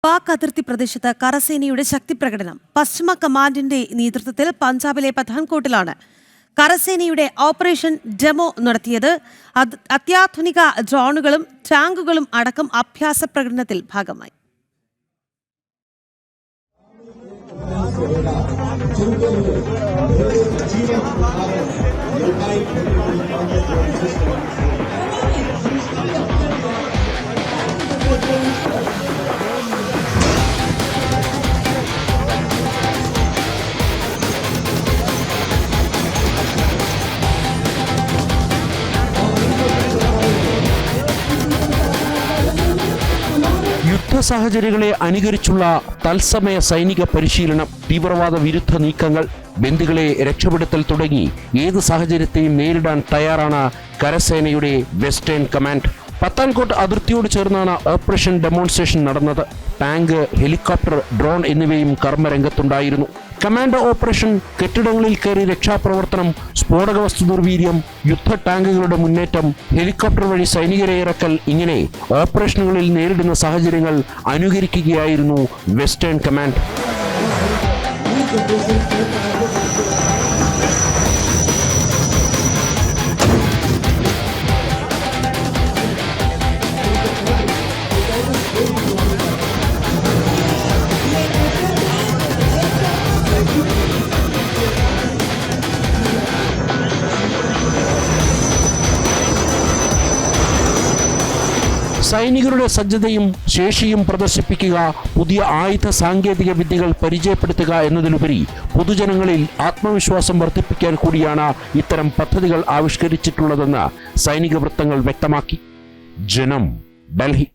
പാക് അതിർത്തി പ്രദേശത്ത് കരസേനയുടെ ശക്തിപ്രകടനം. പശ്ചിമ കമാൻഡിന്റെ നേതൃത്വത്തിൽ പഞ്ചാബിലെ പത്താൻകോട്ടിലാണ് കരസേനയുടെ ഓപ്പറേഷൻ ഡെമോ നടത്തിയത്. അത്യാധുനിക ഡ്രോണുകളും ടാങ്കുകളും അടക്കം അഭ്യാസ പ്രകടനത്തിൽ ഭാഗമായി. യുദ്ധ സാഹചര്യങ്ങളെ അനുകരിച്ചുള്ള തത്സമയ സൈനിക പരിശീലനം, തീവ്രവാദ വിരുദ്ധ നീക്കങ്ങൾ, ബന്ദികളെ രക്ഷപ്പെടുത്തൽ തുടങ്ങി ഏത് സാഹചര്യത്തെയും നേരിടാൻ തയ്യാറാണ് കരസേനയുടെ വെസ്റ്റേൺ കമാൻഡ്. പത്താൻകോട്ട് അതിർത്തിയോട് ചേർന്നാണ് ഓപ്പറേഷൻ ഡെമോൺസ്ട്രേഷൻ നടന്നത്. ടാങ്ക്, ഹെലികോപ്റ്റർ, ഡ്രോൺ എന്നിവയും കർമ്മരംഗത്തുണ്ടായിരുന്നു. കമാൻഡോ ഓപ്പറേഷൻ, കെട്ടിടങ്ങളിൽ കയറി രക്ഷാപ്രവർത്തനം, സ്ഫോടക വസ്തു നിർവീര്യം, യുദ്ധ ടാങ്കുകളുടെ മുന്നേറ്റം, ഹെലികോപ്റ്റർ വഴി സൈനികരെ ഇറക്കൽ, ഇങ്ങനെ ഓപ്പറേഷനുകളിൽ നേരിടുന്ന സാഹചര്യങ്ങൾ അനുകരിക്കുകയായിരുന്നു വെസ്റ്റേൺ കമാൻഡ്. സൈനികരുടെ സജ്ജതയും ശേഷിയും പ്രദർശിപ്പിക്കുക, പുതിയ ആയുധ സാങ്കേതിക വിദ്യകൾ പരിചയപ്പെടുത്തുക എന്നതിലുപരി പൊതുജനങ്ങളിൽ ആത്മവിശ്വാസം വർദ്ധിപ്പിക്കാൻ കൂടിയാണ് ഇത്തരം പദ്ധതികൾ ആവിഷ്കരിച്ചിട്ടുള്ളതെന്ന് സൈനിക വൃത്തങ്ങൾ വ്യക്തമാക്കി. ജനം, ഡൽഹി.